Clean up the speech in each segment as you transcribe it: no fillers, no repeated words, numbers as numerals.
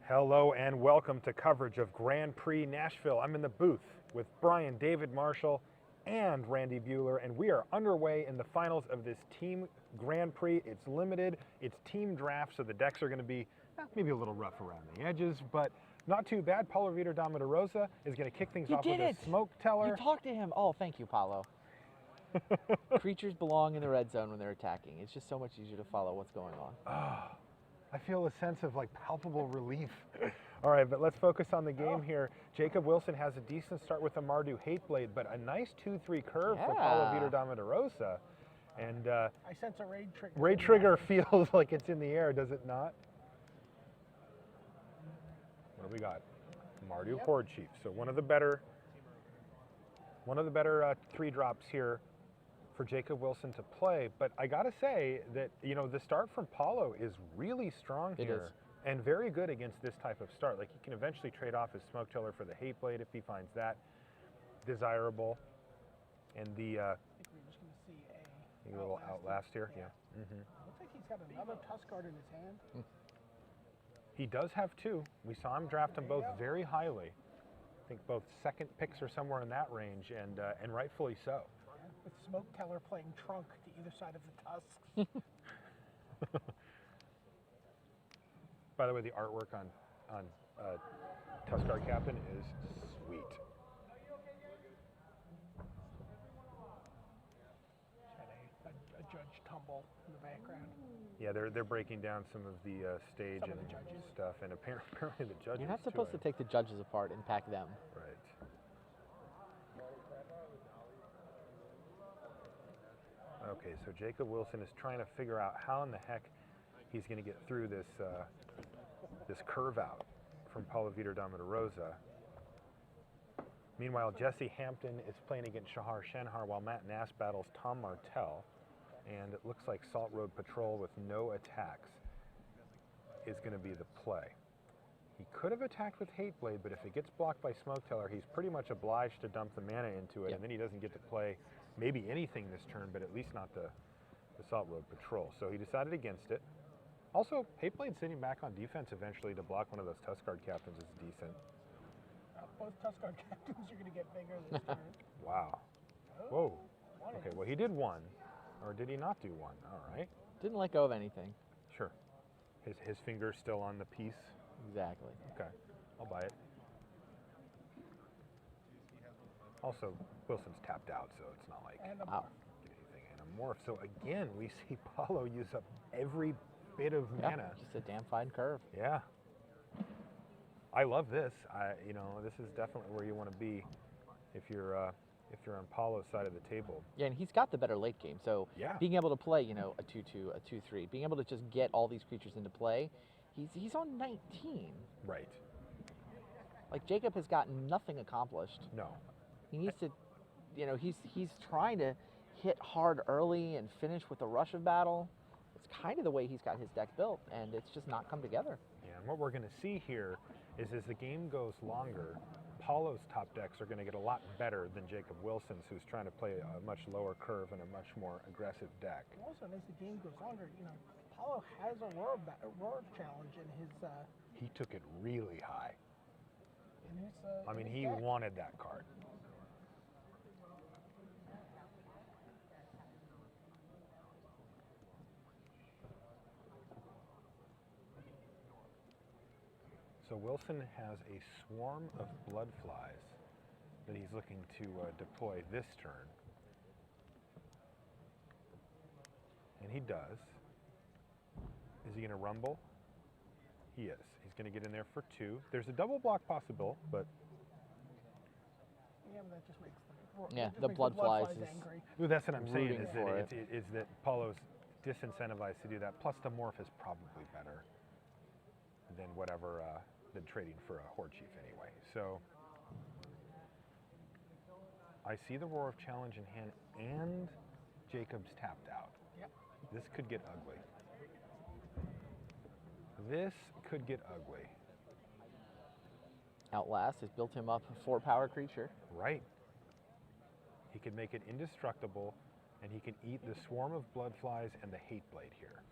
Hello and welcome to coverage of Grand Prix Nashville. I'm in the booth with Brian, David Marshall, and Randy Bueller, and we are underway in the finals of this team Grand Prix. It's limited, it's team draft, so the decks are going to be maybe a little rough around the edges, but not too bad. Paulo, Vitor, Damo, Rosa is going to kick things off with a smoke teller. You talked to him. Oh, thank you, Paulo. Creatures belong in the red zone when they're attacking. It's just so much easier to follow what's going on. I feel a sense of palpable relief. All right, but let's focus on the game here. Jacob Wilson has a decent start with a Mardu Hateblade, but a nice 2-3 curve for Paulo, Vitor, Damo, Rosa. And I sense a raid trigger. Raid trigger feels like it's in the air, does it not? What do we got? Mardu Horde Chief. So one of the better 3 drops here for Jacob Wilson to play, but I gotta say that the start from Paulo is really strong here and very good against this type of start. Like, he can eventually trade off his smoke tiller for the Hateblade if he finds that desirable. And the I think we're just going to see a little outlast here. Yeah. Looks like he's got another Tuskguard in his hand. He does have 2. We saw him draft them both very highly. I think both second picks are somewhere in that range, and rightfully so. With Smoke Teller playing trunk to either side of the tusks. By the way, the artwork on Tuskguard Captain is sweet. Had a judge tumble in the background. Yeah, they're breaking down some of the stage Some and of the judges. stuff, and apparently the judges. You're not supposed to take the judges apart and pack them. Right. Okay, so Jacob Wilson is trying to figure out how in the heck he's going to get through this this curve out from Paulo, Vitor, Damo, Rosa. Meanwhile, Jesse Hampton is playing against Shahar, Shenhar, while Matt Nass battles Tom Martell. And it looks like Salt Road Patrol with no attacks is going to be the play. He could have attacked with Hateblade, but if it gets blocked by Smoke Teller, he's pretty much obliged to dump the mana into it, and then he doesn't get to play maybe anything this turn, but at least not the Salt Road Patrol. So he decided against it. Also, Hateblade sitting back on defense eventually to block one of those Tuskguard Captains is decent. Both Tuskguard captains are going to get bigger this turn. Wow. Whoa. Okay, well, he did 1. Or did he not do 1? All right. Didn't let go of anything. Sure. His finger's still on the piece. Exactly. Okay, I'll buy it. Also, Wilson's tapped out, so it's not like And get anything in a morph. So again, we see Paulo use up every bit of mana. Just a damn fine curve. Yeah. I love this. This is definitely where you want to be if you're on Paulo's side of the table. Yeah, and he's got the better late game. So being able to play, a 2-2, a 2-3, being able to just get all these creatures into play, he's on 19. Right. Like, Jacob has gotten nothing accomplished. No. He needs to, he's trying to hit hard early and finish with a rush of battle. It's kind of the way he's got his deck built, and it's just not come together. Yeah, and what we're going to see here is as the game goes longer, Paulo's top decks are going to get a lot better than Jacob Wilson's, who's trying to play a much lower curve and a much more aggressive deck. Also, as the game goes longer, Paulo has a roar challenge in his. He took it really high. In his. I mean, in his he deck. wanted that card. So Wilson has a swarm of blood flies that he's looking to deploy this turn. And he does. Is he going to rumble? He is. He's going to get in there for 2. There's a double block possible, but... Yeah, but that just makes the blood flies angry. Well, that's what I'm saying, rooting is that Paulo's disincentivized to do that. Plus, the morph is probably better than whatever, than trading for a Horde Chief anyway. So, I see the Roar of Challenge in hand, and Jacob's tapped out. Yep. This could get ugly. This could get ugly. Outlast has built him up a 4-power creature. Right. He can make it indestructible, and he can eat the swarm of blood flies and the Hateblade here.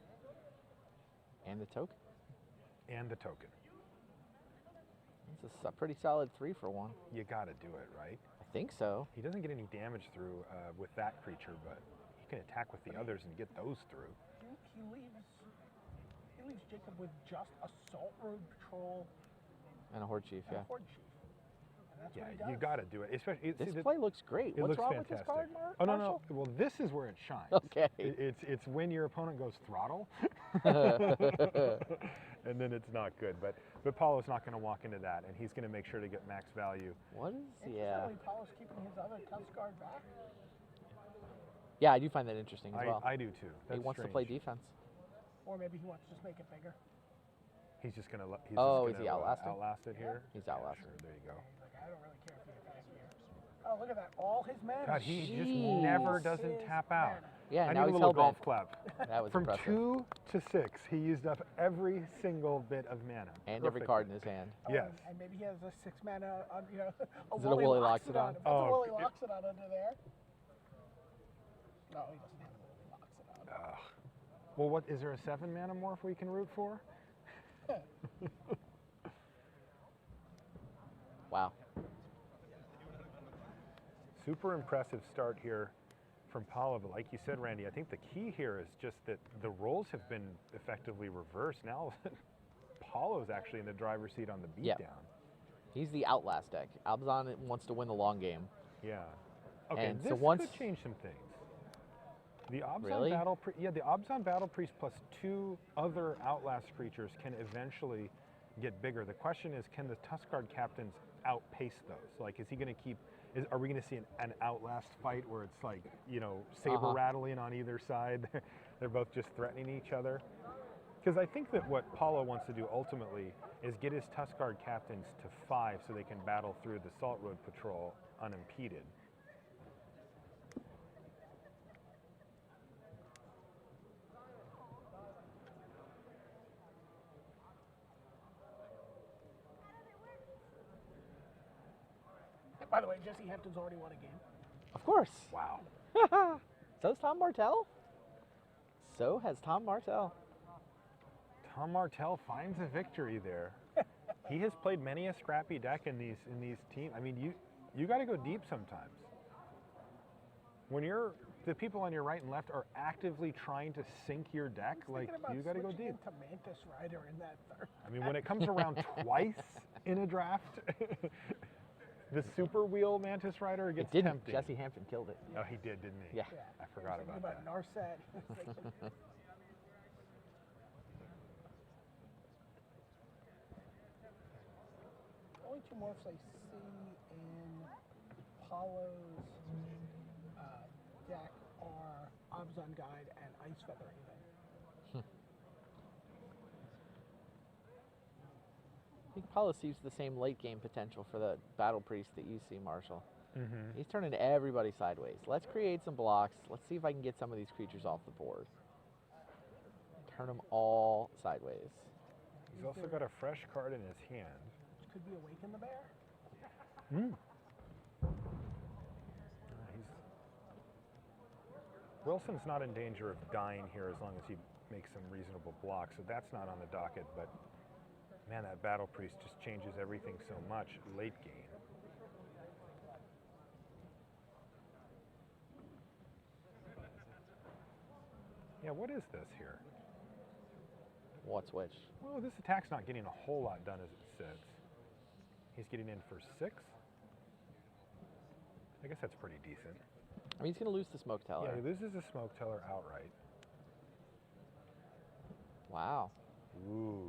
And the token. And the token. It's a pretty solid 3 for 1. You got to do it, right? I think so. He doesn't get any damage through with that creature, but he can attack with the others and get those through. He leaves Jacob with just Assault Road Patrol And a Horde Chief, and yeah. a Horde Chief. And that's what he Yeah, does. you got to do it. Especially This play looks great. It What's looks wrong fantastic. with this card, Oh no, no. Marshall? Well, this is where it shines. Okay. It's when your opponent goes throttle, and then it's not good. But Paulo's not going to walk into that, and he's going to make sure to get max value. What is, yeah. Interestingly, Paulo's keeping his other Tusk Guard back. Yeah, I do find that interesting as well. I do too. That's He wants to strange. play defense. Or maybe he wants to just make it bigger. He's just going to. Is he outlasting? Outlast it here. He's outlasting. Sure, there you go. He's like, I don't really care if you attack here. Oh, look at that. All his mana. God, he just Jeez. never doesn't tap out. Yeah, I now need a he's little golf hellbent. clap. That was From impressive. 2 to 6, he used up every single bit of mana. And every Perfectly. card in his hand. Yes. And maybe he has a 6 mana, you know, a Is it a Wooly Loxodon? That's Oh, a Wooly Loxodon under there. No, he doesn't have a Wooly Loxodon. Ugh. Well, what is there a 7 mana morph we can root for? Wow. Super impressive start here from Paulo, but like you said, Randy, I think the key here is just that the roles have been effectively reversed. Now Paulo's actually in the driver's seat on the beatdown. Yeah. He's the Outlast deck. Abzan wants to win the long game. Yeah. Okay, And this so once- could change some things. The Abzan Really? the Abzan Battle Priest plus 2 other Outlast creatures can eventually get bigger. The question is, can the Tusk Guard captains outpace those? Like, is he going to keep? Are we going to see an Outlast fight where it's like, you know, saber rattling on either side? They're both just threatening each other. Because I think that what Paulo wants to do ultimately is get his Tusk Guard captains to 5 so they can battle through the Salt Road Patrol unimpeded. By the way, Jesse Hampton's already won a game. Of course. Wow. So's Tom Martell. So has Tom Martell. Tom Martell finds a victory there. He has played many a scrappy deck in these teams. I mean, you got to go deep sometimes. When the people on your right and left are actively trying to sink your deck, like, you got to go deep. Into Mantis Rider in that third. I mean, when it comes around twice in a draft, the Super Wheel Mantis Rider It gets didn't. tempting. Jesse Hampton killed it. Oh, he did, didn't he? Yeah. I forgot about that. Narset. Only 2 morphs I see in Paulo's deck are Abzan Guide and Ice Feather Haven. I think Paulo sees the same late game potential for the Battle Priest that you see, Marshall. Mm-hmm. He's turning everybody sideways. Let's create some blocks. Let's see if I can get some of these creatures off the board. Turn them all sideways. He's also got a fresh card in his hand. Which could be Awaken the Bear. Wilson's not in danger of dying here as long as he makes some reasonable blocks, so that's not on the docket, but man, that Battle Priest just changes everything so much late game. Yeah, what is this here? What's which? Well, this attack's not getting a whole lot done as it sits. He's getting in for 6. I guess that's pretty decent. I mean, he's going to lose the Smoke Teller. Yeah, he loses a Smoke Teller outright. Wow. Ooh.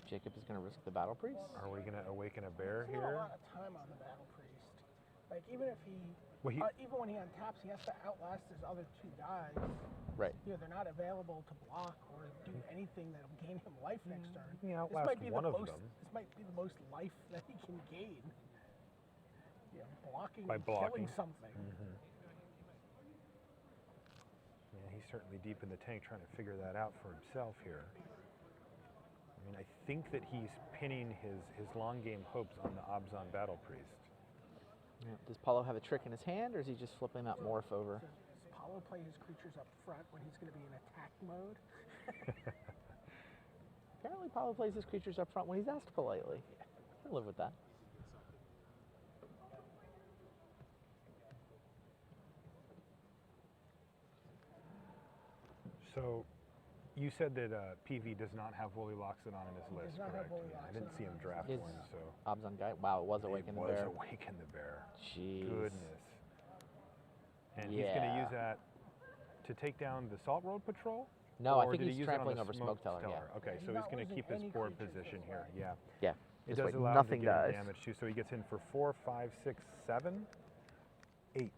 Jacob is going to risk the Battle Priest? Are we going to awaken a bear There's not a here? lot of time on the Battle Priest. Like, even if he, Well, even when he untaps, he has to outlast his other 2 guys. Right. You know, they're not available to block or do anything that'll gain him life next turn. He This outlasts might be one the of most. them. This might be the most life that he can gain. Yeah, blocking, By and blocking. killing something. Yeah, he's certainly deep in the tank trying to figure that out for himself here. I mean, I think that he's pinning his long game hopes on the Abzan Battle Priest. Yeah. Does Paulo have a trick in his hand, or is he just flipping that morph over? Does Paulo play his creatures up front when he's going to be in attack mode? Apparently, Paulo plays his creatures up front when he's asked politely. can live with that. So, you said that PV does not have Wooly Loxodon on his list, does not have correct? Wooly Yeah, I didn't see him Loxodon. draft His one, so Obzon guy. Wow, it was Awaken the Bear. It was Awaken the Bear. Jeez. Goodness. And he's going to use that to take down the Salt Road Patrol? No, I Or think did he he's use it on trampling the over Smoke Teller. Yeah. Okay, He's so he's not going to losing keep his any board creatures position this here. way. Yeah. Yeah. It This does way, allow nothing him to get does. damage too, so he gets in for 4, 5, 6, 7, 8.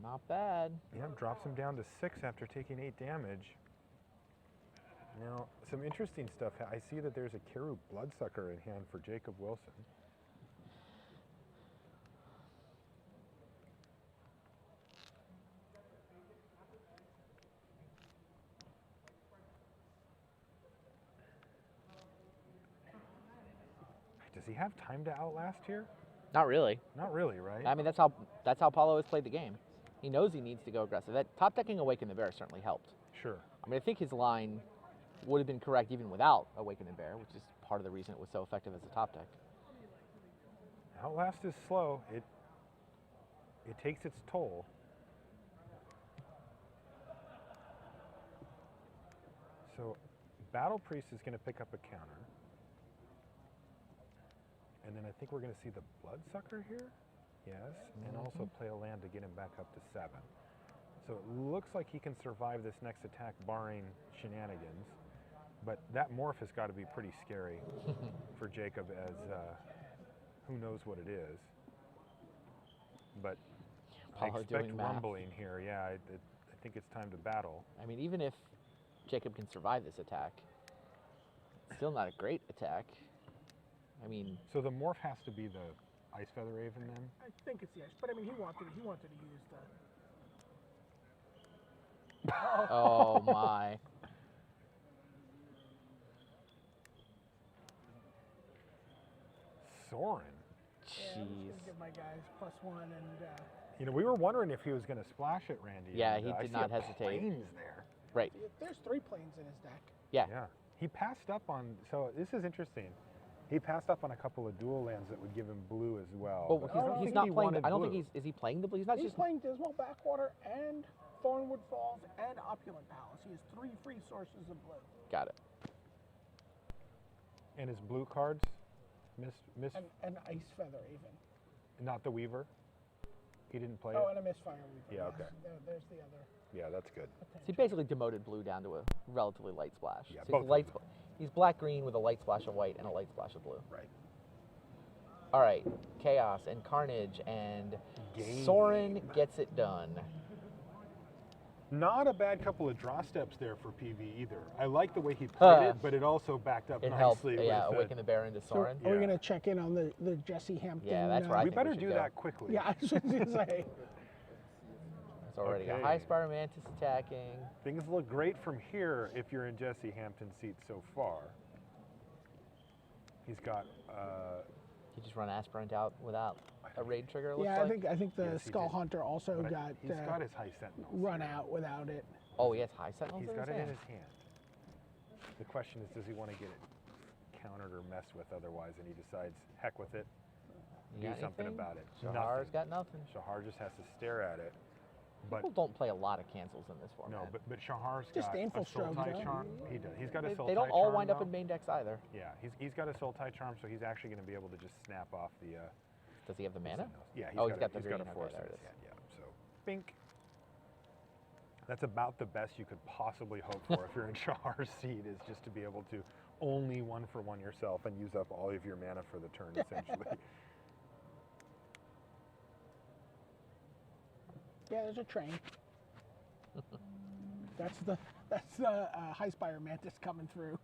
Not bad. Yeah, drops him down to 6 after taking 8 damage. Now, some interesting stuff. I see that there's a Kiru Bloodsucker in hand for Jacob Wilson. Does he have time to outlast here? Not really. Not really, right? I mean, that's how Paulo has played the game. He knows he needs to go aggressive. That top decking Awaken the Bear certainly helped. Sure. I mean, I think his line would have been correct even without Awaken the Bear, which is part of the reason it was so effective as a top deck. Outlast is slow. It takes its toll. So Battle Priest is going to pick up a counter. And then I think we're going to see the Bloodsucker here. Yes. And also play a land to get him back up to 7. So it looks like he can survive this next attack barring shenanigans. But that morph has got to be pretty scary for Jacob, as who knows what it is. But I Paulo expect doing math. rumbling here. Yeah, I think it's time to battle. I mean, even if Jacob can survive this attack, it's still not a great attack. I mean, So the morph has to be the Ice Feather Raven then? I think it's the ice, but I mean, he wanted to use the. oh my. Sorin. Yeah, I'm just Jeez. gonna give my guys +1 and. You know, we were wondering if he was going to splash it, Randy. Yeah, and, he I did see not a hesitate. plains there. Right. There's 3 planes in his deck. Yeah. Yeah. He passed up on, so this is interesting. He passed up on a couple of dual lands that would give him blue as well. Well, but I don't he's think not he playing. wanted I don't blue. think he's. Is he playing the blue? He's not He's just. playing Dismal Backwater and Thornwood Falls and Opulent Palace. He has 3 free sources of blue. Got it. And his blue cards, miss And Ice Feather even. not the Weaver. He didn't play Oh, it. and a Misfire Weaver. Yeah, yes. okay. There's the other. Yeah, that's good. So he basically demoted blue down to a relatively light splash. Yeah, So both he's, of light them. he's black-green with a light splash of white and a light splash of blue. Right. All right, Chaos and Carnage, and Game. Sorin gets it done. Not a bad couple of draw steps there for PV either. I like the way he played it, but it also backed up It nicely. helped, with yeah, Awaken the Bear into So Sorin. are we Yeah. going to check in on the Jesse Hampton? Yeah, that's where I We think better should do go. that quickly. Yeah, I was just going to say. It's already got Okay. High Spire Mantis attacking. Things look great from here if you're in Jesse Hampton's seat so far. He's got, He just run Aspirant out without a raid trigger, it looks Yeah, like. I think the Yes, he Skull did. Hunter also but got he's got his High Sentinels. run out without it. Oh, he has High Sentinels He's in got his it in hand. his hand. The question is, does he want to get it countered or messed with otherwise? And he decides, heck with it, You do got something anything? about it. Shahar's got nothing. Shahar just has to stare at it. But People don't play a lot of cancels in this format. no, but Shahar's Just got a Disdainful Strokes, Sultai though. charm. He does. He's got a they, Sultai they don't charm. all wind up though. in main decks either. Yeah, he's got a Sultai charm, so he's actually going to be able to just snap off the. Does he have the mana? Sentinels. Yeah, Oh, he's got the he's got a green. Okay, force there in it his is. hand. Yeah, so bink. That's about the best you could possibly hope for if you're in Shahar's seat, is just to be able to only 1-for-1 yourself and use up all of your mana for the turn, essentially. Yeah, there's a train. that's the High Spire Mantis coming through.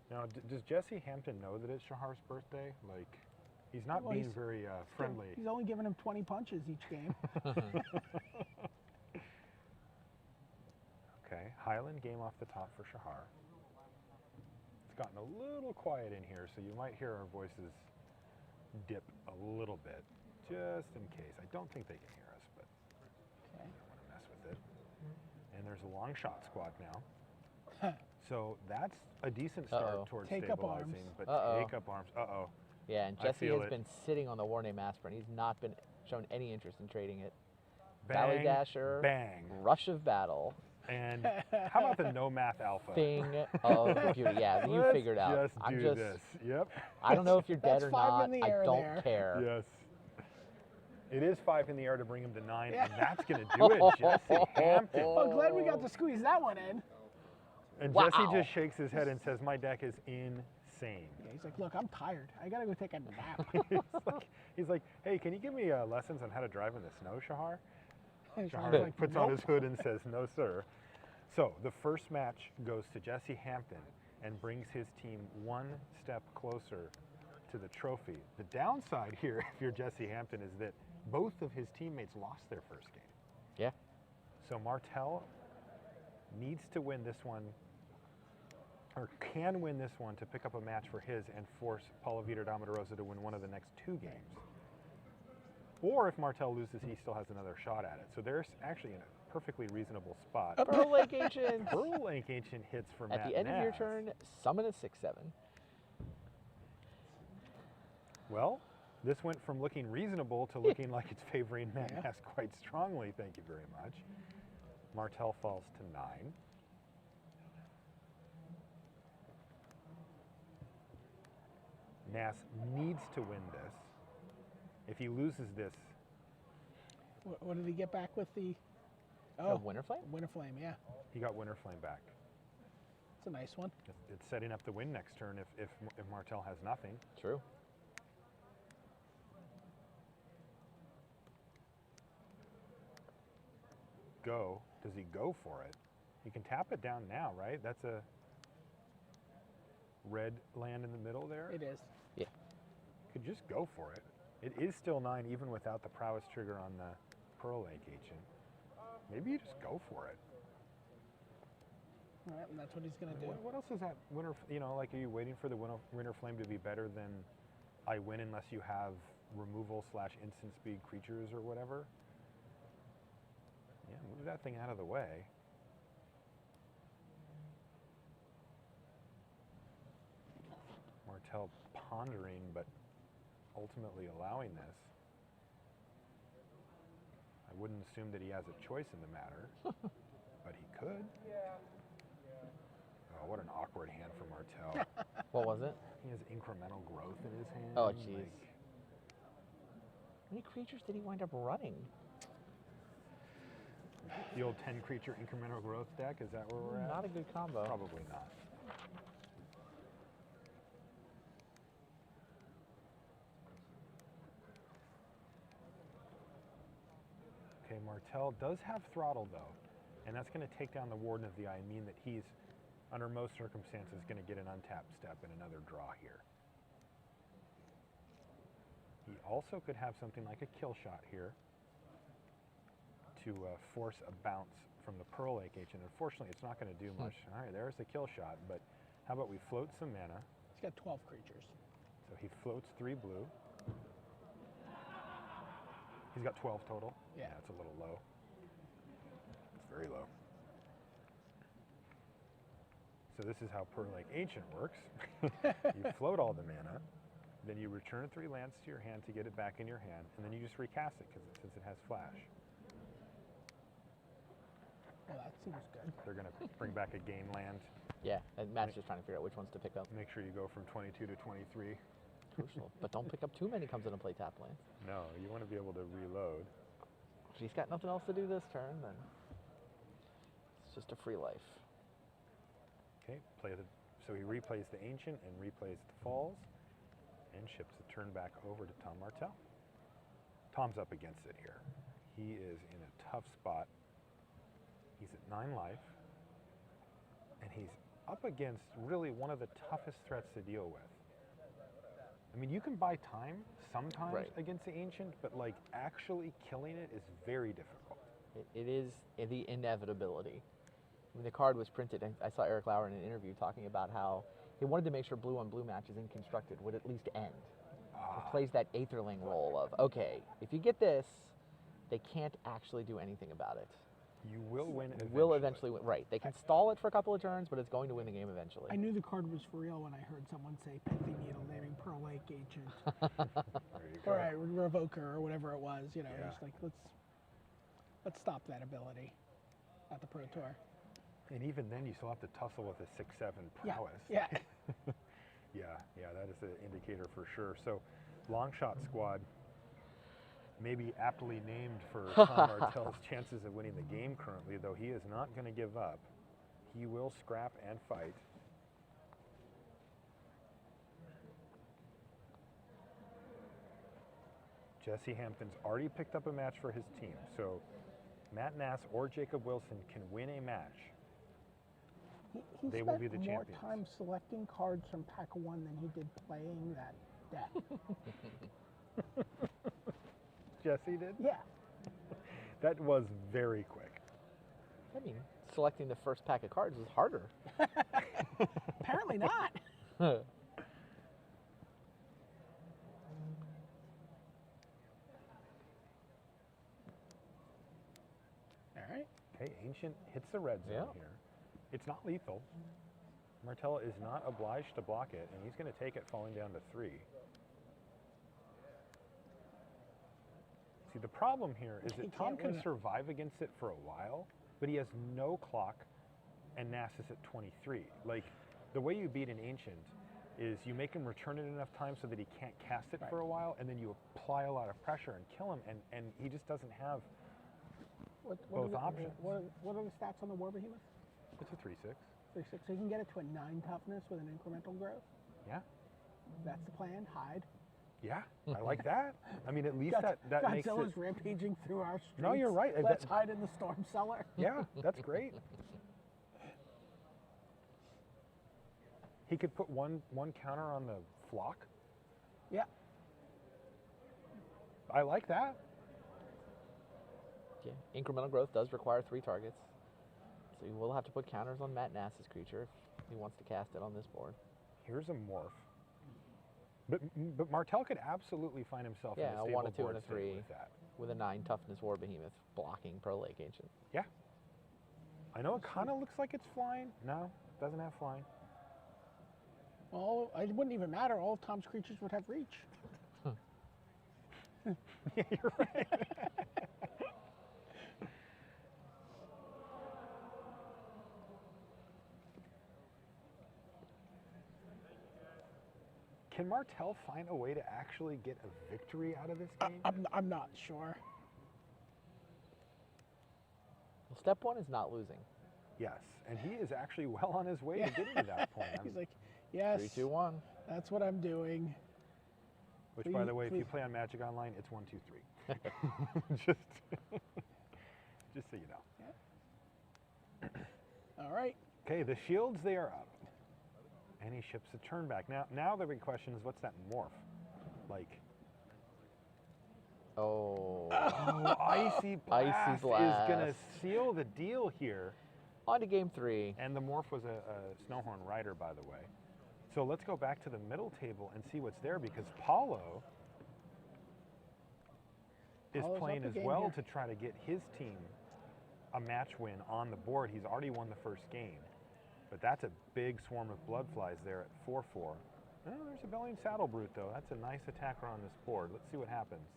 Now, does Jesse Hampton know that it's Shahar's birthday? Like, he's not Well, being he's- very friendly. He's only giving him 20 punches each game. Okay, Highland game off the top for Shahar. It's gotten a little quiet in here, so you might hear our voices dip a little bit, just in case. I don't think they can hear us, but Okay. I don't want to mess with it. And there's a long shot squad now. So that's a decent start Uh-oh. towards Take up stabilizing, arms. but Uh-oh. take up arms. Uh-oh. Yeah, and I Jesse feel has it. been sitting on the War Name Aspirin. He's not been shown any interest in trading it. Bang, Valley Dasher, bang. Rush of Battle, And how about the no math alpha? Thing of Beauty. Yeah, you Let's figured out. Just I'm do just. this. Yep. I don't know if you're dead That's or 5 in not. the I air don't there. care. Yes. It is 5 in the air to bring him to 9, Yeah. and that's going to do it, Jesse Hampton. Well, glad we got to squeeze that one in. And Wow. Jesse just shakes his head and says, my deck is insane. Yeah, he's like, look, I'm tired. I gotta go take a nap. he's like, hey, can you give me lessons on how to drive in the snow, Shahar? And Shahar Shahar's like, puts on his "Nope." hood and says, no, sir. So the first match goes to Jesse Hampton and brings his team one step closer to the trophy. The downside here, if you're Jesse Hampton, is that both of his teammates lost their first game. Yeah. So Martell needs to win this one, or can win this one to pick up a match for his and force Paulo, Vitor, Damo, Rosa to win one of the next 2 games. Or if Martell loses, he still has another shot at it. So they're actually in a perfectly reasonable spot. Pearl Lake Ancient. Pearl Lake Ancient hits for Matt At the end of your Nass. turn, summon a 6/7. Well, this went from looking reasonable to looking like it's favoring Matt Yeah. Nass quite strongly. Thank you very much. Martell falls to 9. Nass needs to win this. If he loses this, What did he get back with the? Winter Flame? Winter Flame, yeah. he got Winter Flame back. It's a nice one. It's setting up the win next turn if Martell has nothing. True. Go. Does he go for it? He can tap it down now, right? That's a red land in the middle there. It is. Yeah. Could just go for it. It is still 9 even without the prowess trigger on the Pearl Lake Ancient. Maybe you just go for it. All right, and that's what he's gonna do. What else is that winter? Like, are you waiting for the winter flame to be better than I win unless you have removal / instant speed creatures or whatever? Yeah, move that thing out of the way. Martell pondering, but ultimately allowing this. I wouldn't assume that he has a choice in the matter, but he could. Oh, what an awkward hand for Martell. What was it? He has incremental growth in his hand. Oh, jeez. like- How many creatures did he wind up running? The old 10 creature incremental growth deck, is that where we're at? Not a good combo. Probably not. Okay, Martell does have throttle though, and that's going to take down the Warden of the Eye, mean that he's, under most circumstances, going to get an untapped step and another draw here. He also could have something like a kill shot here to force a bounce from the Pearl Lake Ancient. Unfortunately, it's not going to do much. All right, there's the kill shot, but how about we float some mana? He's got 12 creatures. So he floats 3 blue. He's got 12 total. Yeah. It's a little low. It's very low. So this is how Pearl Lake Ancient works. You float all the mana, then you return 3 lands to your hand to get it back in your hand, and then you just recast it since it has flash. Well, that seems good. They're going to bring back a game land. Yeah, and Matt's just trying to figure out which ones to pick up. Make sure you go from 22 to 23. Crucial. But don't pick up too many comes into play tap lands. No, you want to be able to reload. If he's got nothing else to do this turn, then it's just a free life. Okay, so he replays the Ancient and replays the Falls and ships the turn back over to Tom Martell. Tom's up against it here. He is in a tough spot. He's at 9 life, and he's up against really one of the toughest threats to deal with. I mean, you can buy time sometimes Right. against the Ancient, but like actually killing it is very difficult. It is the inevitability. I mean, the card was printed, and I saw Eric Lauer in an interview talking about how he wanted to make sure blue on blue matches in constructed would at least end. It plays that Aetherling role of, okay, if you get this, they can't actually do anything about it. You will win eventually. Will eventually win. Right. They can stall it for a couple of turns, but it's going to win the game eventually. I knew the card was for real when I heard someone say Pithy Needle naming Pearl Lake Ancient. There you go. Or a Revoker or whatever it was. You know, Yeah. it's like let's stop that ability at the Pro Tour. And even then, you still have to tussle with a 6-7 Yeah. prowess. Yeah. Yeah, that is an indicator for sure. So, long shot squad, maybe aptly named for Tom Martell's chances of winning the game currently, though he is not going to give up. He will scrap and fight. Jesse Hampton's already picked up a match for his team, so Matt Nass or Jacob Wilson can win a match. He They spent will be the more champions. time selecting cards from pack 1 than he did playing that deck. Jesse did? Yeah. That was very quick. I mean, selecting the first pack of cards is harder. Apparently not. All right. Okay, Ancient hits the red zone Yeah. here. It's not lethal. Martell is not obliged to block it, and he's going to take it falling down to 3. See, the problem here is He that Tom can't win can it. survive against it for a while, but he has no clock, and Nass is at 23. Like, the way you beat an Ancient is you make him return it enough time so that he can't cast it for a while, and then you apply a lot of pressure and kill him, and he just doesn't have both options. What are the stats on the War Behemoth? It's a 3-6. 3-6. So you can get it to a 9 toughness with an incremental growth. Yeah. That's the plan. Hide. Yeah, I like that. I mean, at least that makes it. Godzilla's rampaging through our streets. No, you're right. Let's That- hide in the storm cellar. Yeah, that's great. He could put one counter on the flock. Yeah. I like that. Yeah, incremental growth does require 3 targets. So you will have to put counters on Matt Nass's creature if he wants to cast it on this board. Here's a morph. But Martell could absolutely find himself in Yeah, a a stable 1, a 2, board and a state 3 with that. with a 9 toughness War Behemoth blocking Pro Lake Ancient. Yeah. I know it kind of looks like it's flying. No, doesn't have flying. Well, it wouldn't even matter. All of Tom's creatures would have reach. Yeah, you're right. Can Martell find a way to actually get a victory out of this game? I'm not sure. Well, step 1 is not losing. Yes, and he is actually well on his way to getting to that point. He's like, yes, 3, 2, 1. that's what I'm doing. Which, by the way, if you please. play on Magic Online, it's 1, 2, 3. just so you know. All right. Okay, the shields, they are up. And he ships a turn back. Now the big question is, what's that morph? Like, Oh. Icy Blast, is Blast. going to seal the deal here. On to game 3. And the morph was a Snowhorn Rider, by the way. So let's go back to the middle table and see what's there, because Paulo is Paulo's playing up the as game well here. to try to get his team a match win on the board. He's already won the first game. But that's a big swarm of Bloodflies there at 4-4. Oh, there's a Bellying Saddle Brute, though. That's a nice attacker on this board. Let's see what happens.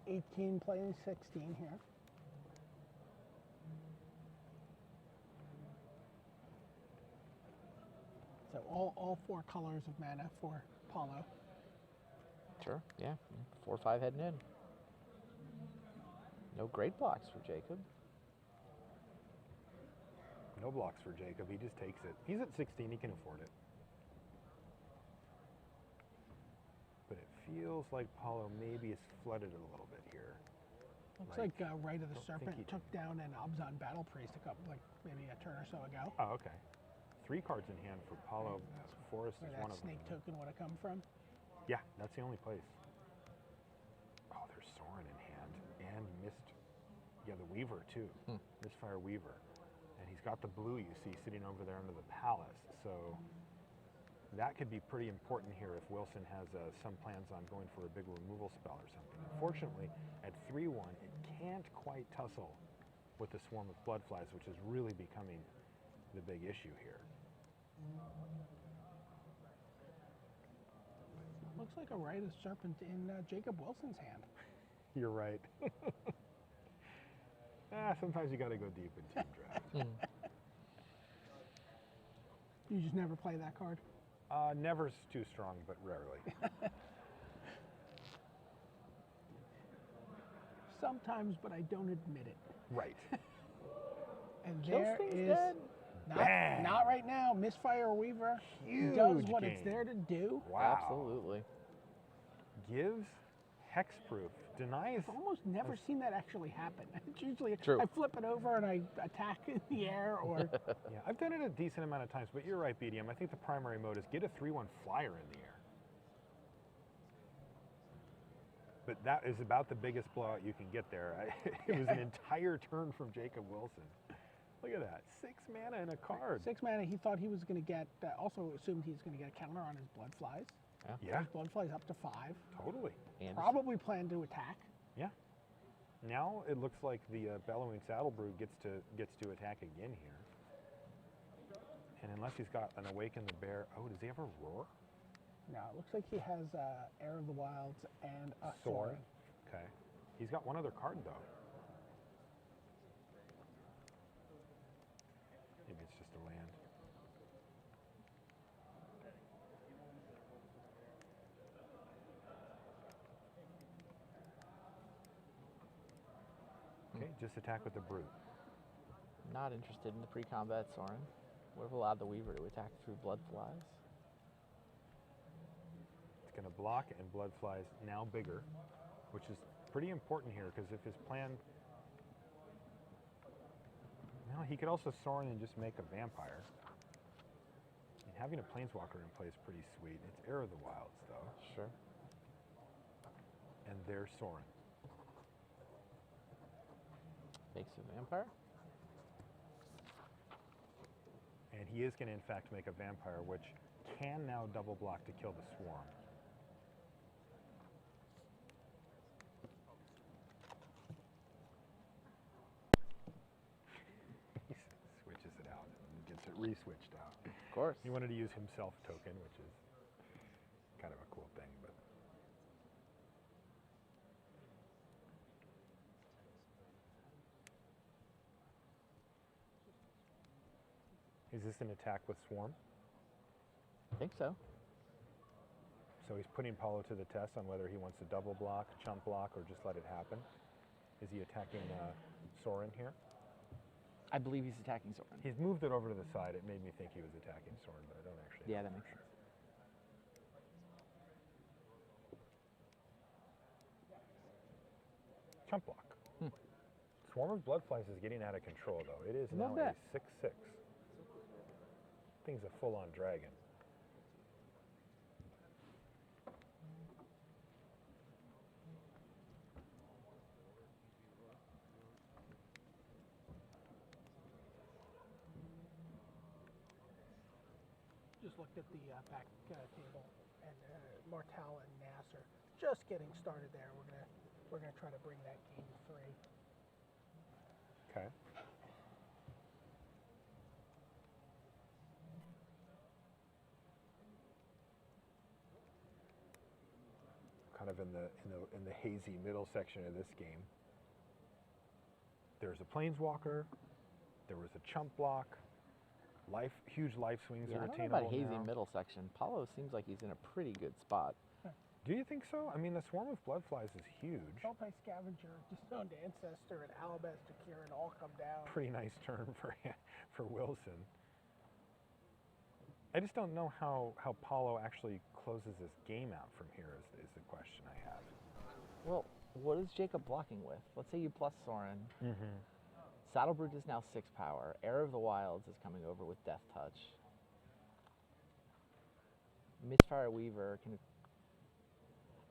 $18 playing 16 here. So all 4 colors of mana for Paulo. Sure, yeah. 4 or 5 heading in. No great blocks for Jacob. No blocks for Jacob. He just takes it. He's at 16. He can afford it. But it feels like Paulo maybe is flooded a little bit here. Looks like Rite of the don't think Serpent he took down an Abzan Battle Priest maybe a turn or so ago. Oh, okay. 3 cards in hand for Paulo. Forest Where is that one of snake them. token would have come from. Yeah, that's the only place. Oh, there's Sorin in hand. And Mist. Yeah, the Weaver, too. Mistfire Weaver. And he's got the blue you see sitting over there under the palace. So That could be pretty important here if Wilson has some plans on going for a big removal spell or something. Unfortunately, at 3-1, it can't quite tussle with the swarm of bloodflies, which is really becoming the big issue here. Looks like a Rider Serpent in Jacob Wilson's hand. You're right. Sometimes you got to go deep in team draft. You just never play that card? Never's too strong, but rarely. Sometimes, but I don't admit it. Right. And Kills there things is dead. not right now. Misfire Weaver Huge does what game. it's there to do. Wow. Absolutely. Gives hexproof, denies. I've almost never seen that actually happen. It's usually True. I flip it over and I attack in the air, or Yeah, I've done it a decent amount of times, but you're right, BDM. I think the primary mode is get a 3-1 flyer in the air. But that is about the biggest blowout you can get there. It was an entire turn from Jacob Wilson. Look at that, 6 mana in a card. 6 mana. He thought he was going to get. Also assumed he's going to get a counter on his Bloodflies. Yeah, His Bloodflies up to 5. totally. And Probably planned to attack. Yeah. Now it looks like the Bellowing Saddlebrew gets to attack again here. And unless he's got an Awaken the Bear, oh, does he have a Roar? No, it looks like he has Heir of the Wilds and a Sword. Sword. Okay. He's got one other card though. Maybe it's just a land. Okay, just attack with the Brute. not interested in the pre-combat Sorin. Would have allowed the Weaver to attack through Bloodflies. It's going to block, and Bloodflies now bigger, which is pretty important here because if his plan. Well, he could also Sorin and just make a vampire. And having a Planeswalker in play is pretty sweet. It's Heir of the Wilds, though. Sure. And there's Sorin. Makes a vampire. And he is going to, in fact, make a vampire, which can now double block to kill the swarm. He switches it out and gets it re-switched out. Of course. He wanted to use himself token, which is kind of a cool thing, but. Is this an attack with Swarm? I think so. So he's putting Paulo to the test on whether he wants to double block, chump block, or just let it happen. Is he attacking Sorin here? I believe he's attacking Sorin. He's moved it over to the side. It made me think he was attacking Sorin, but I don't actually. Yeah, know that for makes sure. sense. Chump block. Swarm of Bloodflies is getting out of control, though. It is Love now that. a 6/6. Thing's a full-on dragon. Just looked at the back table, and Martell and Nass are just getting started there. We're gonna try to bring that game 3. Okay. Kind of in the hazy middle section of this game. There's a Planeswalker. There was a chump block. Huge life swings Yeah, are I don't know attainable about hazy now. middle section. Paulo seems like he's in a pretty good spot. Do you think so? I mean, the Swarm of Bloodflies is huge. Self-Pay Scavenger, Disowned Ancestor, and Alabaster Kieran all come down. Pretty nice turn for Wilson. I just don't know how Paulo actually closes this game out from here is the question I have. Well, what is Jacob blocking with? Let's say you plus Sorin. Mm-hmm. Saddlebrute is now 6 power. Heir of the Wilds is coming over with Death Touch. Misfire Weaver can.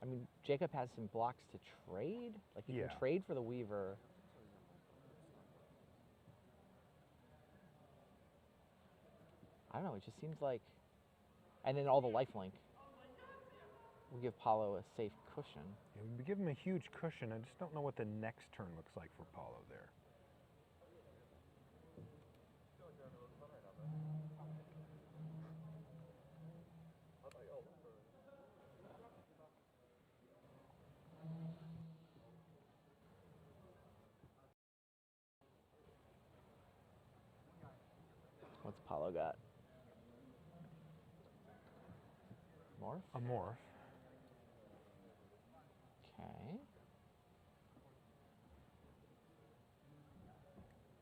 I mean, Jacob has some blocks to trade. Like he Yeah. can trade for the Weaver. I don't know. It just seems like And then all the lifelink will give Paulo a safe cushion. Yeah, we give him a huge cushion. I just don't know what the next turn looks like for Paulo there. What's Paulo got? Morph? A morph. Okay.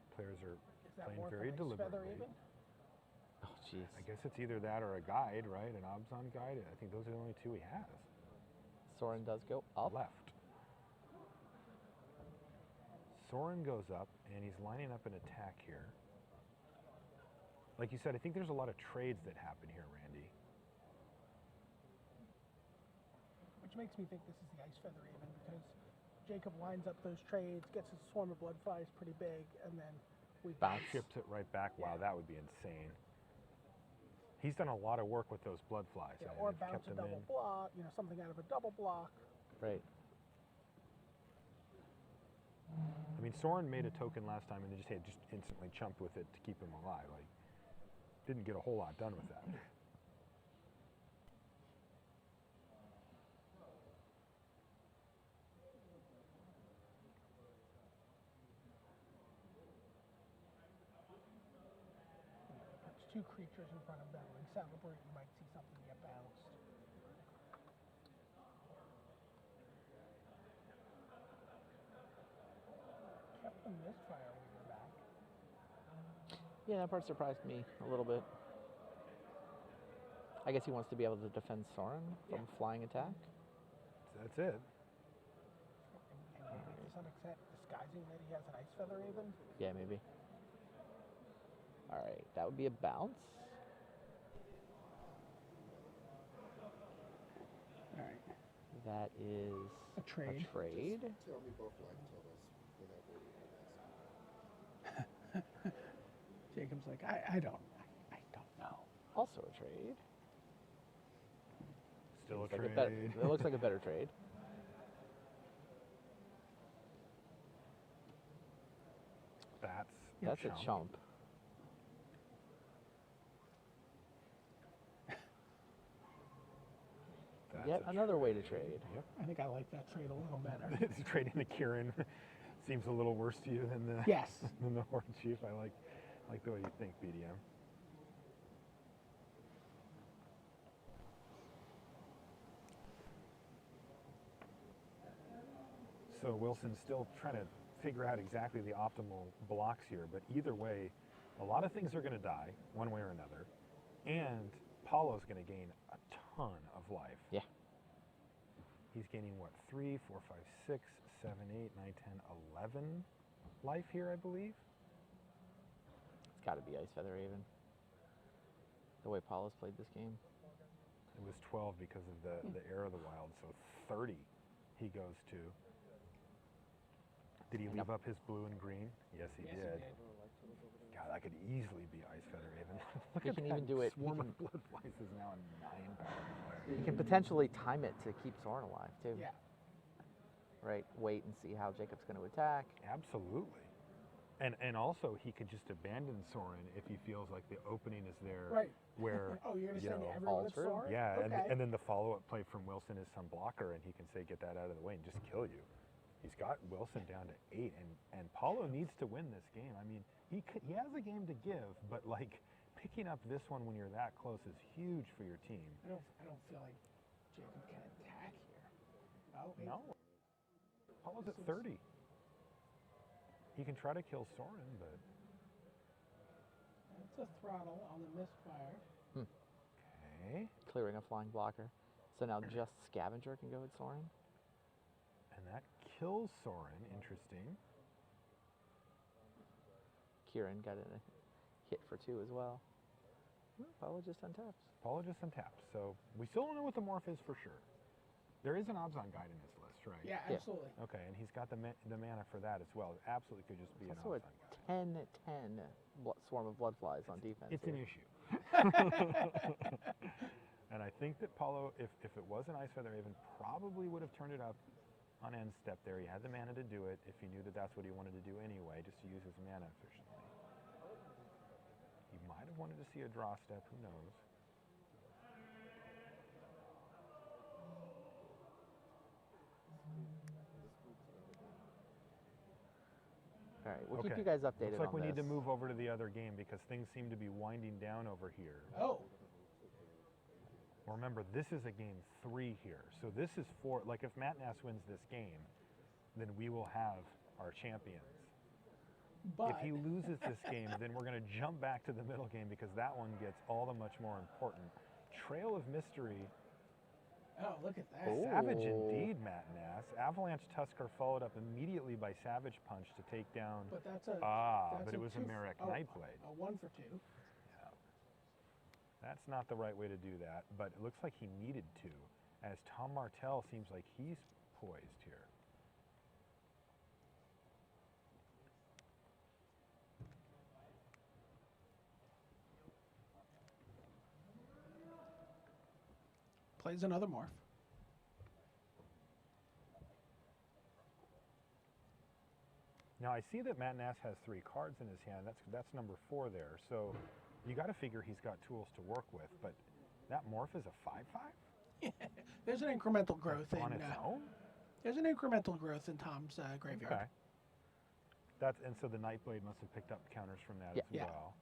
Is Players are that playing more very for nice feather deliberately. even? Oh, jeez. I guess it's either that or a guide, right? An Obzon guide. I think those are the only two he has. Soren does go up. Left. Soren goes up, and he's lining up an attack here. Like you said, I think there's a lot of trades that happen here, Randy. Which makes me think this is the ice feather even because Jacob lines up those trades, gets his swarm of blood flies pretty big, and then we Bounce. Chips it right back. Wow, Yeah. that would be insane. He's done a lot of work with those blood flies. Yeah, and or have bounce kept a them double in. block, something out of a double block. Right. I mean, Soren made a token last time and they just instantly chumped with it to keep him alive. Like, didn't get a whole lot done with that. Puts two creatures in front of them and celebrate. You might see something get bounced. Kept the misfire weaver back. Yeah, that part surprised me a little bit. I guess he wants to be able to defend Soren from Yeah. flying attack. So that's it. And maybe to some extent disguising that he has an ice feather even. Yeah, maybe. All right, that would be a bounce. All right. That is A trade. A trade. Tell me both life totals without reading the list. Jacob's like, I don't know. Also a trade. Still a Looks like trade. better- it looks like a better trade. That's a chump. That's Yet a another way to trade. Yep. I think I like that trade a little better. Trading the Kieran seems a little worse to you than the Yes. than the Horde Chief. I like the way you think, BDM. So Wilson's still trying to figure out exactly the optimal blocks here, but either way, a lot of things are going to die one way or another, and Paulo's going to gain a ton of life. Yeah. He's gaining what, 3, 4, 5, 6, 7, 8, 9, 10, 11 life here, I believe. It's got to be Ice Feather Raven. The way Paulo's played this game. It was 12 because of the Air of the Wild, so 30 he goes to. Did he leave up his blue and green? Yes, he did. God, that could easily be Ice Feather Raven. Look He at can that even do it- he swarm can- of blood flies is now a 9 power player. You can potentially time it to keep Soren alive, too. Yeah. Right? Wait and see how Jacob's going to attack. Absolutely. And also, he could just abandon Soren if he feels like the opening is there. Right. Where, Oh, you're going to you send know, everyone all at true. Soren? yeah, Okay. and then the follow-up play from Wilson is some blocker, and he can say, get that out of the way and just kill you. He's got Wilson down to 8, and Paulo needs to win this game. I mean, he has a game to give, but like picking up this one when you're that close is huge for your team. I don't feel like Jacob can attack here. Oh, No, Paulo's at 30. He can try to kill Soren, but It's a throttle on the misfire. okay. Clearing a flying blocker. So now just Scavenger can go with Soren. And that kills Soren. Interesting. Kieran got a hit for 2 as well. Paulo just untaps. Paulo just untaps. So we still don't know what the morph is for sure. There is an Obzon guide in this list, right? Yeah, Yeah. absolutely. Okay, and he's got the mana for that as well. It absolutely could just be an Also a Obzon guide. 10-10 swarm of blood flies on defense. It's an here. issue. And I think that Paulo, if it was an Ice Feather Raven, probably would have turned it up on end step there. He had the mana to do it if he knew that that's what he wanted to do anyway, just to use his mana efficiently. He might have wanted to see a draw step, who knows. All right, we'll Okay. keep you guys updated Looks like on we this. need to move over to the other game because things seem to be winding down over here. Oh, Well, remember, this is a game 3 here. So this is 4. Like, if Matt Nass wins this game, then we will have our champions. but If he loses this game, then we're going to jump back to the middle game because that one gets all the much more important. Trail of Mystery. oh, look at that. Oh. Savage indeed, Matt Nass. Avalanche Tusker followed up immediately by Savage Punch to take down. But that's a Ah, that's but it was a two- Merrick oh, Nightblade. A 1 for 2. That's not the right way to do that, but it looks like he needed to, as Tom Martell seems like he's poised here. Plays another morph. Now I see that Matt Nass has 3 cards in his hand. That's number 4 there. So you got to figure he's got tools to work with. But that morph is a 5/5 There's an incremental growth on in its own. there's an incremental growth in Tom's graveyard. Okay. And so the Nightblade must have picked up counters from that Yeah. as Yeah. well.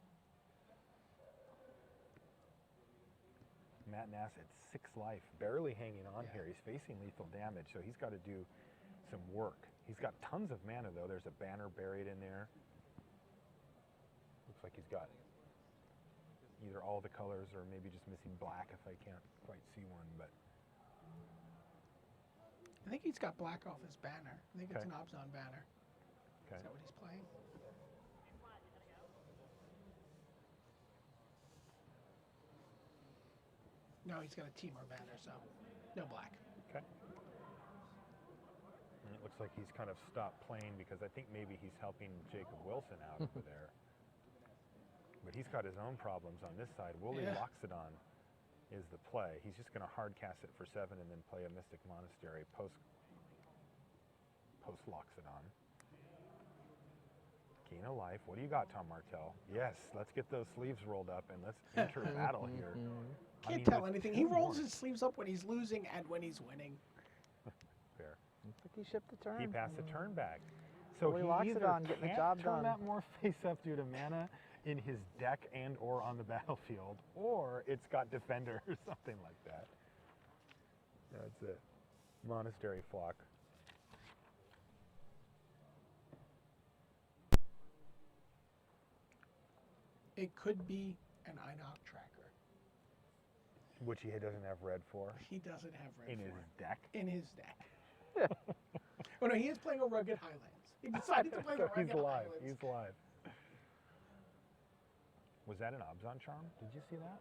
Matt Nass at 6 life, barely hanging on Yeah. here. He's facing lethal damage, so he's got to do some work. He's got tons of mana, though. There's a banner buried in there. Looks like he's got either all the colors or maybe just missing black if I can't quite see one. But I think he's got black off his banner. I think it's Okay. an Obzon banner. okay. Is that what he's playing? No, he's got a Timur banner, so no black. Okay. And it looks like he's kind of stopped playing because I think maybe he's helping Jacob Wilson out over there. But he's got his own problems on this side. Wooly Yeah. Loxodon is the play. He's just going to hard cast it for 7 and then play a Mystic Monastery post Loxodon. Gain a life. What do you got, Tom Martell? Yes, let's get those sleeves rolled up and let's enter battle here. I Can't mean, tell with anything. 2 He rolls morphs- his sleeves up when he's losing and when he's winning. Fair. Looks like he shipped the turn. He passed the turn back. So Wooly he either Loxodon getting the can't job turn done. that more face up due to mana in his deck and or on the battlefield, or it's got Defender or something like that. That's it. Monastery Flock. It could be an Inoc tracker. Which he doesn't have red for He doesn't have red in for his it. deck. In his deck. Oh no, he is playing a Rugged Highlands. He decided to play the So he's Rugged live. Highlands. He's live. Was that an Obzon Charm? Did you see that?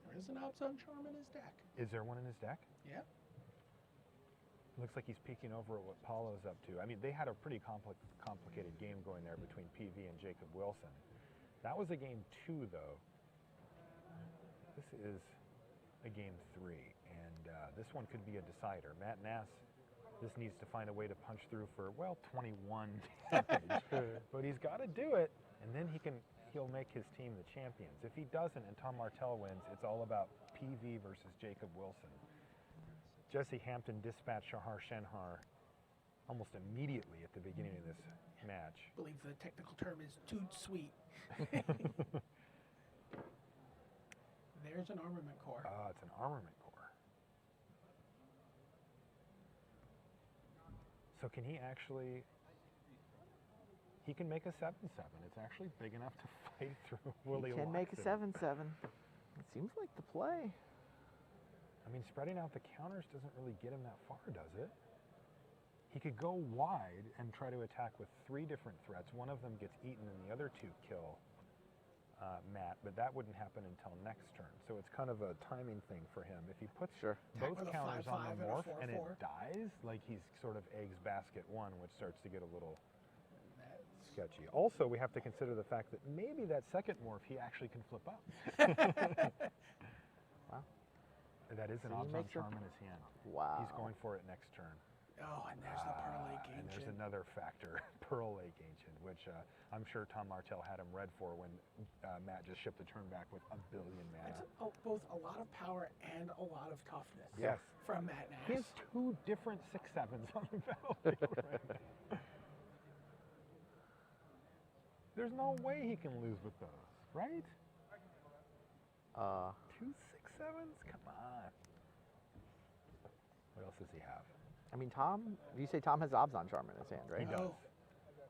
There is an Obzon Charm in his deck. Is there one in his deck? Yeah. Looks like he's peeking over at what Paulo's up to. I mean, they had a pretty complicated game going there between PV and Jacob Wilson. That was a game 2, though. This is a game 3, and this one could be a decider. Matt Nass just needs to find a way to punch through for, well, 21 damage. But he's got to do it, and then he'll make his team the champions. If he doesn't and Tom Martell wins, it's all about PV versus Jacob Wilson. Jesse Hampton dispatched Shahar Shenhar almost immediately at the beginning of this match. I believe the technical term is toot sweet. There's an armament core. It's an armament core. So can he actually... He can make a 7/7. It's actually big enough to fight through Willie He can make a Loxodon. 7/7. It seems like the play. I mean, spreading out the counters doesn't really get him that far, does it? He could go wide and try to attack with 3 different threats. One of them gets eaten and the other 2 kill Matt, but that wouldn't happen until next turn. So it's kind of a timing thing for him. If he puts Sure. both Attack with a counters on 5/5 the and a morph and it 4/4. dies, like he's sort of eggs basket 1, which starts to get a little That's sketchy. Also, we have to consider the fact that maybe that second morph he actually can flip up. Wow. That is an So he Obzon makes a- Charm in his hand. Wow. He's going for it next turn. Oh, and there's the Pearl Lake And there's Ancient. another factor, Pearl Lake Ancient, which I'm sure Tom Martell had him read for when Matt just shipped the turn back with a billion mana. It's both a lot of power and a lot of toughness. Yes. From Matt He Nass. has 2 different 6/7s on the battlefield right now. There's no way he can lose with those, right? 2 6/7s? Come on. What else does he have? I mean, Tom, you say Tom has Obzon Charm in his hand, right? He does. No.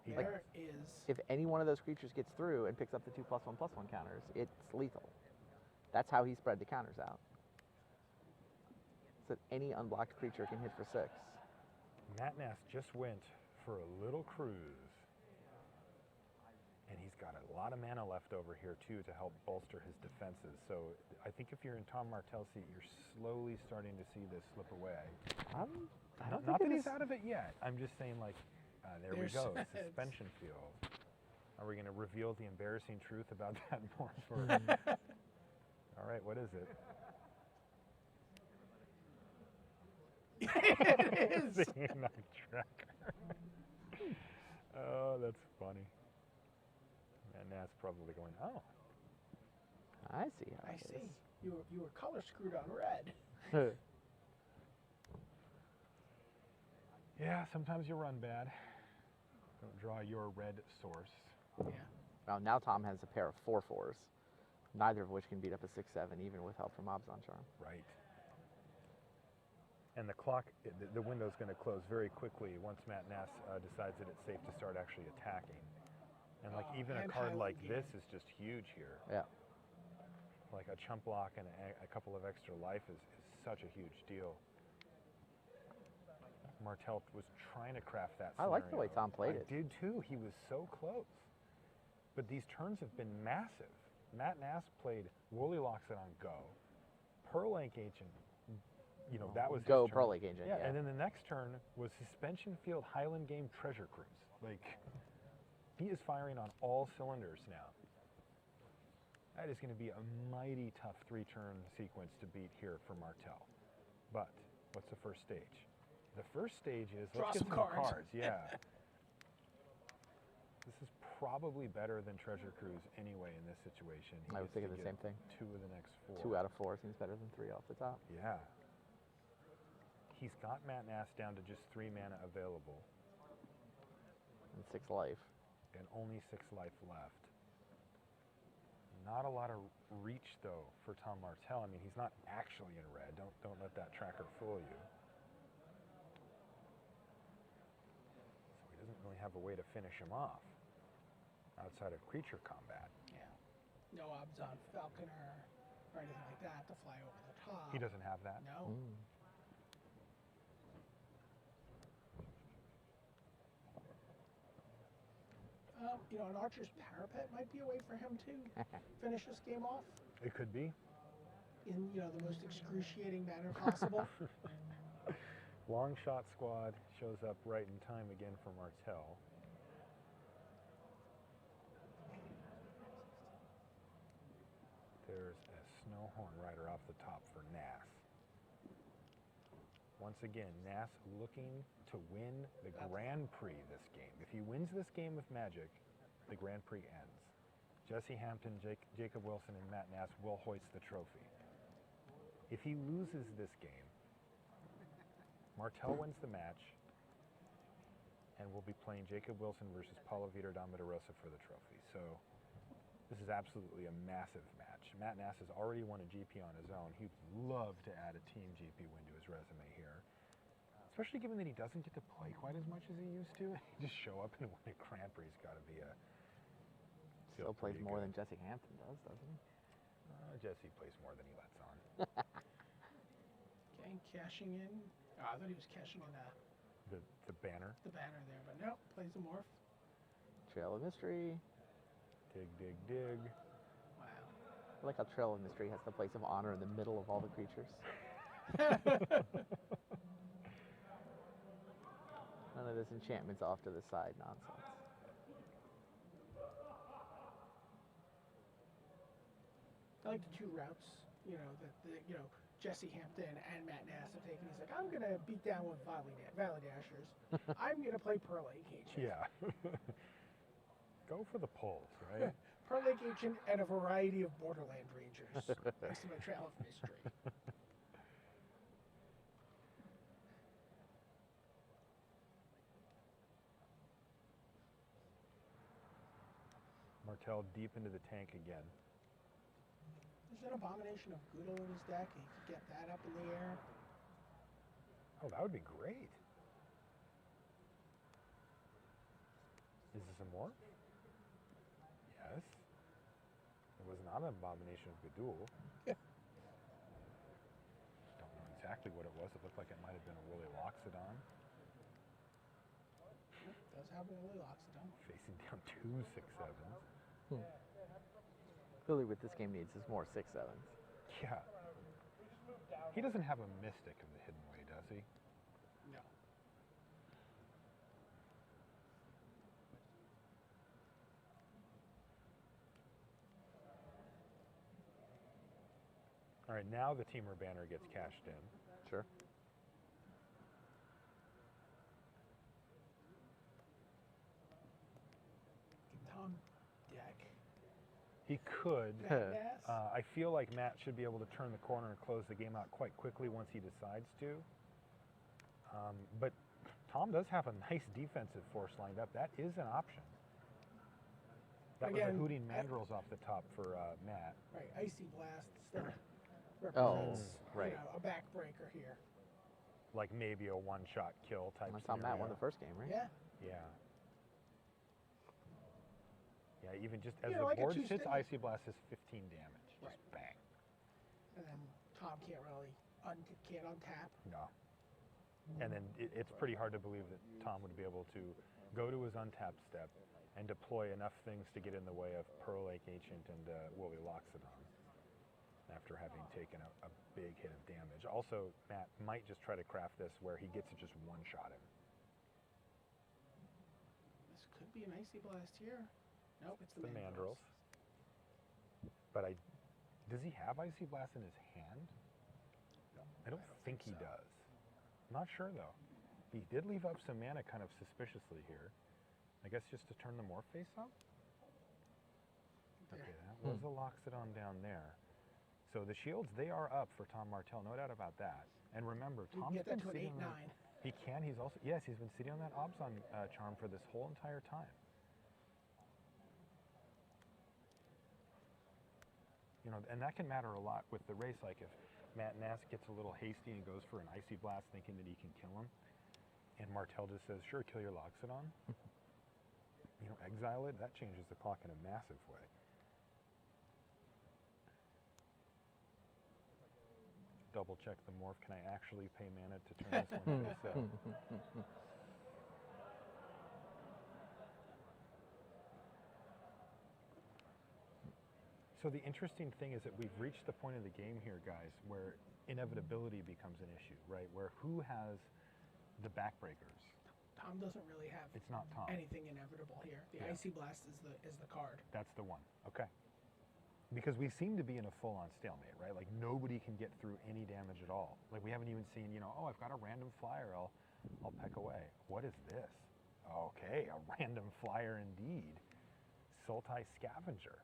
He There does. is. If any one of those creatures gets through and picks up the 2+1/+1 counters, it's lethal. That's how he spread the counters out. So that any unblocked creature can hit for 6. Matt Nass just went for a little cruise. And he's got a lot of mana left over here, too, to help bolster his defenses. So I think if you're in Tom Martell's seat, you're slowly starting to see this slip away. I don't Not think that it he's is- out of it yet. I'm just saying, like, there we There's- go, suspension field. Are we going to reveal the embarrassing truth about that more? All right, what is it? It is. Xehanort Tracker. Oh, that's funny. And that's probably going, oh. I see how I it see. You were color screwed on red. is. Yeah, sometimes you run bad. Don't draw your red source. Yeah. Well, now Tom has a pair of 4/4s, neither of which can beat up a 6/7, even with help from Obzon Charm. Right. And the clock, the window's going to close very quickly once Matt Nass decides that it's safe to start actually attacking. And like even a and card Highland like Game. this is just huge here. Yeah. Like a chump block and a couple of extra life is such a huge deal. Martell was trying to craft that I like the way scenario. Tom played I it. did too. He was so close. But these turns have been massive. Matt Nass played Woolly Locks it on go. Pearl Lake Ancient, you know, that was Go his turn. Pearl Lake Ancient, Yeah, yeah. and then the next turn was Suspension Field Highland Game Treasure Cruise. Like, he is firing on all cylinders now. That is going to be a mighty tough 3-turn sequence to beat here for Martell. But what's the first stage? The first stage is Draw let's get some some cards. cards. Yeah. This is probably better than Treasure Cruise anyway in this situation. He I was gets thinking to the get same thing. 2 of the next 4. 2 out of 4 seems better than 3 off the top. Yeah. He's got Matt Nass down to just 3 mana available And 6 life. and only 6 life left. Not a lot of reach though for Tom Martell. I mean, he's not actually in red. Don't let that tracker fool you. So he doesn't really have a way to finish him off outside of creature combat. Yeah. No Obzon Falconer or anything like that to fly over the top. He doesn't have that. No. You know, an Archer's Parapet might be a way for him to finish this game off It could be. in, you know, the most excruciating manner possible. Long Shot Squad shows up right in time again for Martell. There's a Snowhorn Rider off the top for Nass. Once again, Nass looking to win the Grand Prix this game. If he wins this game with Magic, the Grand Prix ends. Jesse Hampton, Jacob Wilson, and Matt Nass will hoist the trophy. If he loses this game, Martell wins the match, and we'll be playing Jacob Wilson versus Paulo, Vitor, Damo, Rosa for the trophy. So this is absolutely a massive match. Matt Nass has already won a GP on his own. He'd love to add a team GP win to his resume here, especially given that he doesn't get to play quite as much as he used to. Just show up and win a Grand Prix has got to be a... Still plays pretty more good. than Jesse Hampton does, doesn't he? Jesse plays more than he lets on. Okay, cashing in. Oh, I thought he was cashing in The banner. the banner there, but no, plays a morph. Trail of Mystery. Dig, dig, dig. Wow. I like how Trail of Mystery has the place of honor in the middle of all the creatures. None of this enchantments off to the side nonsense. I like the two routes, Jesse Hampton and Matt Nass have taken. He's like, I'm going to beat down with Valley Dashers. I'm going to play Pearl Lake Ancient. Yeah. Go for the pulls, right? Pearl Lake Ancient and a variety of Borderland Rangers. Next to my Trail of Mystery. Martell deep into the tank again. There's an Abomination of Goodle in his deck. He could get that up in the air. Oh, that would be great. Is this a morph? Yes. It was not an Abomination of Gadul. Yeah. Don't know exactly what it was. It looked like it might have been a Willy Loxodon. Does have a Willy Loxodon. Facing down 2 6/7s. Really, what this game needs is more 6/7s. Yeah. He doesn't have a Mystic of the Hidden Way, does he? No. All right, now the Teamer banner gets cashed in. Sure. Tom deck. He could. Matt Nass. I feel like Matt should be able to turn the corner and close the game out quite quickly once he decides to. But Tom does have a nice defensive force lined up. That is an option. That was Again, a Hooting Mandrills off the top for Matt. Right, Icy Blast still represents a backbreaker here. Like maybe a one-shot kill type That's how Matt won the first game, right? Yeah. Yeah. Yeah, even just as Yeah, the like a board two-stick. sits, Icy Blast is 15 damage. Just Right. bang. And then Tom can't really can't untap. No. And then it's pretty hard to believe that Tom would be able to go to his untapped step and deploy enough things to get in the way of Pearl Lake Ancient and Willy Loxodon after having taken a big hit of damage. Also, Matt might just try to craft this where he gets to just one-shot him. This could be an Icy Blast here. Nope, it's The the Mandrills. But does he have Icy Blast in his hand? I don't think he so. does. Not sure though. He did leave up some mana kind of suspiciously here. I guess just to turn the morph face up? Okay, that was a Loxodon down there. So the shields, they are up for Tom Martell, no doubt about that. And remember, You Tom's can get that been to an sitting on 8/9. He can, he's also, yes, he's been sitting on that Obzon charm for this whole entire time. You know, and that can matter a lot with the race. Like if Matt Nass gets a little hasty and goes for an Icy Blast thinking that he can kill him, and Martell just says, sure, kill your Loxodon, exile it, that changes the clock in a massive way. Double check the morph. Can I actually pay mana to turn this one face up? So the interesting thing is that we've reached the point of the game here, guys, where inevitability becomes an issue, right? Where who has the backbreakers? Tom doesn't really have It's not Tom. anything inevitable here. The Yeah. Icy Blast is the card. That's the one. Okay. Because we seem to be in a full-on stalemate, right? Like nobody can get through any damage at all. Like we haven't even seen, oh, I've got a random flyer, I'll peck away. What is this? Okay, a random flyer indeed. Sultai Scavenger.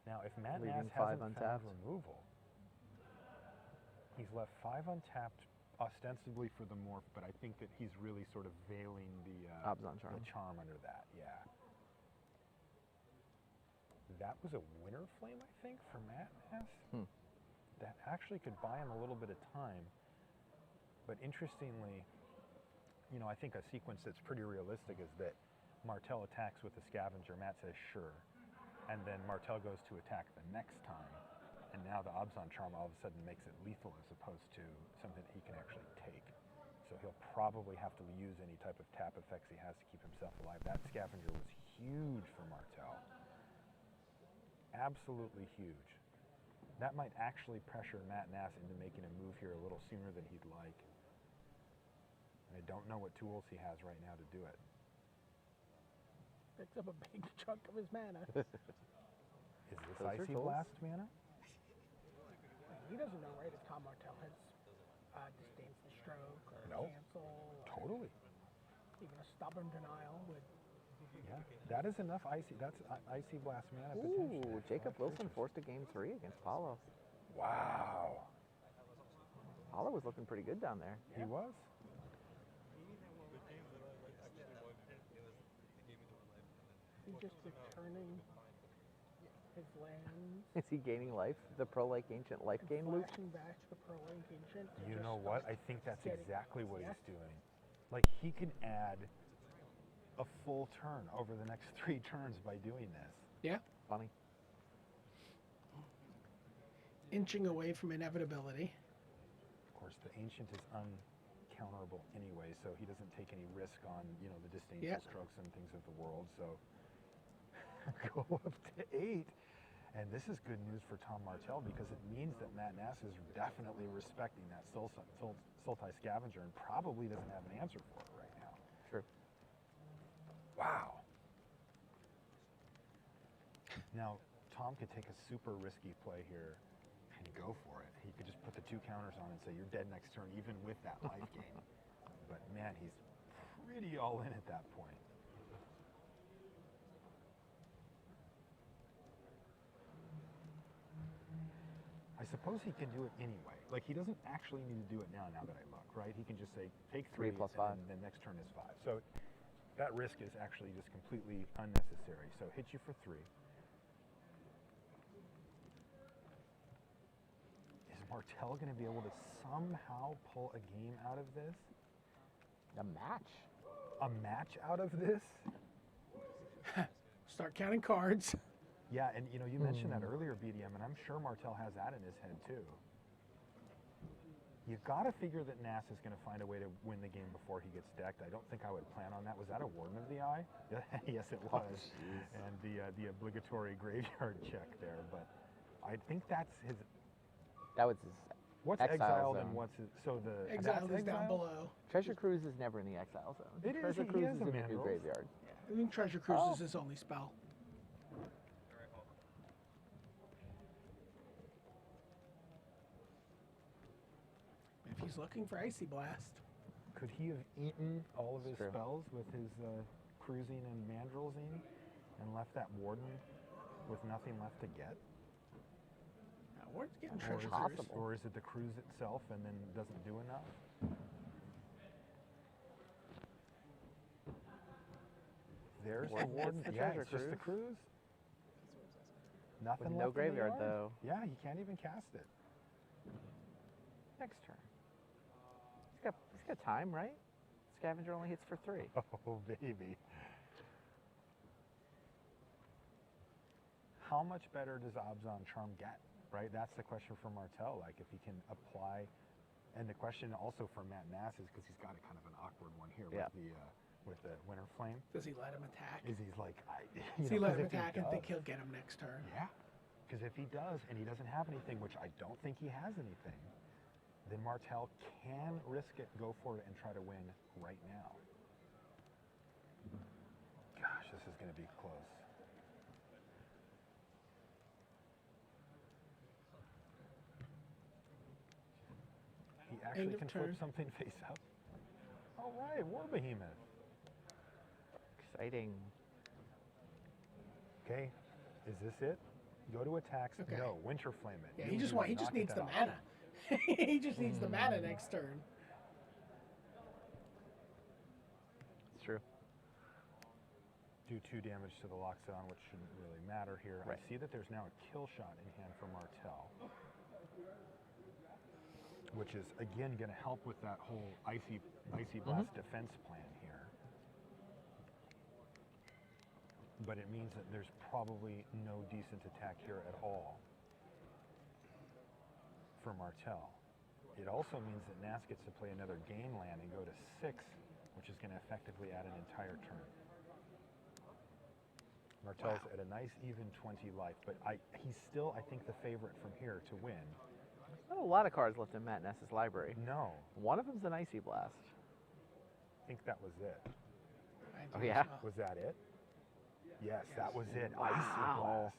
Now, if Matt Nass Leaving 5 hasn't untapped. found removal, he's left 5 untapped, ostensibly for the morph, but I think that he's really sort of veiling the Obzon charm. the charm under that. Yeah. That was a Winter Flame, I think, for Matt Nass. That actually could buy him a little bit of time. But interestingly, I think a sequence that's pretty realistic is that Martell attacks with the Scavenger. Matt says, sure. And then Martell goes to attack the next time. And now the Obzon charm all of a sudden makes it lethal as opposed to something that he can actually take. So he'll probably have to use any type of tap effects he has to keep himself alive. That Scavenger was huge for Martell. Absolutely huge. That might actually pressure Matt Nass into making a move here a little sooner than he'd like. And I don't know what tools he has right now to do it. Picks up a big chunk of his mana. Is this Those are Icy tools. Blast mana? He doesn't know, right, if Tom Martell has disdains the stroke or No. cancel. Or Totally. even a stubborn denial would. Yeah, that is enough Icy. That's Icy Blast mana Ooh, potentially. Jacob Five Wilson creatures. forced a game 3 against Paulo. Wow. Paulo was looking pretty good down there. He was. He's just returning his lands. Is he gaining life? The Pro Lake Ancient life and gain loop? flashing back the Pro Link Ancient. to You just know what? start I think that's getting- exactly what Yeah. he's doing. Like, he can add a full turn over the next 3 turns by doing this. Yeah. Funny. Inching away from inevitability. Of course, the Ancient is uncounterable anyway, so he doesn't take any risk on, the disdainful Yeah. strokes and things of the world. So go up to 8. And this is good news for Tom Martell because it means that Matt Nass is definitely respecting that Sultai Scavenger and probably doesn't have an answer for it right now. True. Wow. Now, Tom could take a super risky play here and go for it. He could just put the 2 counters on and say, you're dead next turn, even with that life gain. But man, he's pretty all in at that point. I suppose he can do it anyway. Like, he doesn't actually need to do it now that I look, right? He can just say, take 3 3 plus and 5. then the next turn is 5. So that risk is actually just completely unnecessary. So hit you for 3. Is Martell going to be able to somehow pull a game out of this? A match. A match out of this? Start counting cards. Yeah, and you mentioned that earlier, BDM, and I'm sure Martell has that in his head too. You got to figure that Nass is going to find a way to win the game before he gets decked. I don't think I would plan on that. Was that a Warden of the Eye? Yes, it was. And the obligatory graveyard check there, but I think that's his. That was his What's exile exiled and zone. what's his, so the Exiled that's is down exiled? below. Treasure Cruise is never in the exile zone. It is, Treasure he Cruise has is a in the new Mandrels. graveyard. I think Treasure Cruise Oh. is his only spell. If he's looking for Icy Blast. Could he have eaten all of his True. spells with his cruising and mandrelsing and left that Warden with nothing left to get? Ward's getting Or is, Treasure it, Cruise. Possible. or is it the cruise itself and then doesn't do enough? There's the Warden Warden. gets the Yeah, treasure it's just the cruise. cruise. Nothing With left no in the graveyard, yard. though. Yeah, he can't even cast it. Next turn. He's got time, right? Scavenger only hits for 3. Oh, baby. How much better does Abzan Charm get, right? That's the question for Martell, like if he can apply. And the question also for Matt Nass is because he's got a kind of an awkward one here Yeah. with the Winter Flame. Does he let him attack? Is he's like, Does he let him 'cause if he attack and think does- he'll get him next turn? Yeah, because if he does and he doesn't have anything, which I don't think he has anything, then Martell can risk it, go for it, and try to win right now. Gosh, this is going to be close. He End actually of can turn. flip something face up. All right, War Behemoth. Exciting. Okay, is this it? Go to attacks. Okay. No, Winter Flame it. Yeah, You he just do just not needs get the that option. mana. He just needs the mana next turn. It's true. Do 2 damage to the Loxodon, which shouldn't really matter here. Right. I see that there's now a kill shot in hand for Martell, which is again going to help with that whole Icy Blast defense plan here. But it means that there's probably no decent attack here at all for Martell. It also means that Nass gets to play another gain land and go to 6, which is going to effectively add an entire turn. Martell's at a nice even 20 life, but he's still, I think, the favorite from here to win. Not a lot of cards left in Matt Ness's library. No, One of them's an Icy Blast. I think that was it. I Oh, do yeah? as well. Was that it? Yes, that was it. Wow. Icy Blast.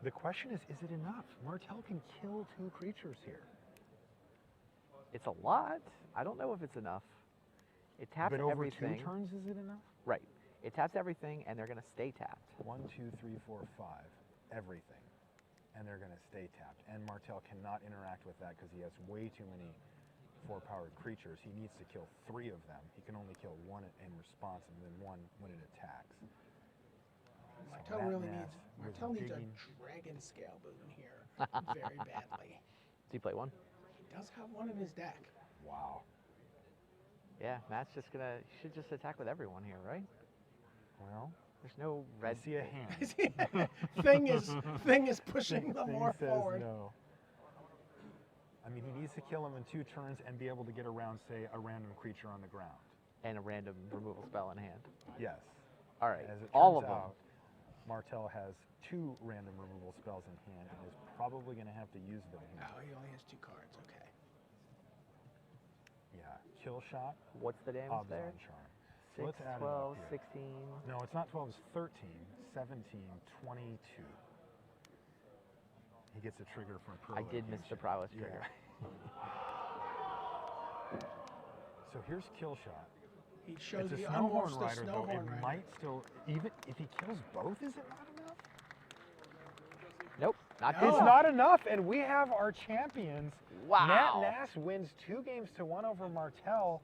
The question is it enough? Martell can kill 2 creatures here. It's a lot. I don't know if it's enough. It taps But over everything. 2 turns, is it enough? Right. It taps everything, and they're going to stay tapped. 1, 2, 3, 4, 5. Everything. And they're going to stay tapped. And Martell cannot interact with that because he has way too many 4-powered creatures. He needs to kill 3 of them. He can only kill 1 in response and then 1 when it attacks. Martell Matt really Nass needs was Martell needs a digging- dragon scale boon here very badly. Do you play 1? He does have 1 in his deck. Wow. Yeah, Matt's just going to, should just attack with everyone here, right? Well, There's no I red. see a hand. thing is pushing the Thing more says forward. no. I mean, he needs to kill him in 2 turns and be able to get around, say, a random creature on the ground. And a random removal spell in hand. Yes. All right. As it All turns of them. out, Martell has 2 random removal spells in hand and is probably going to have to use them here. Oh, he only has 2 cards. Okay. Yeah. Kill shot, What's the damage Obs there? on charm. So 6, let's add it 12, up here. 16. No, it's not 12, it's 13, 17, 22. He gets a trigger from I did miss the prowess Yeah. trigger. So here's kill shot. He shows It's a he Snowhorn unmorphs the Rider, though. Snowhorn It Rider. might still, even if he kills both, is it not enough? Nope, not No. this. It's not enough, and we have our champions. Wow. Matt Nass wins 2 games to 1 over Martell,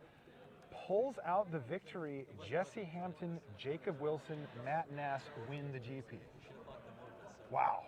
pulls out the victory. Jesse Hampton, Jacob Wilson, Matt Nass win the GP. Wow.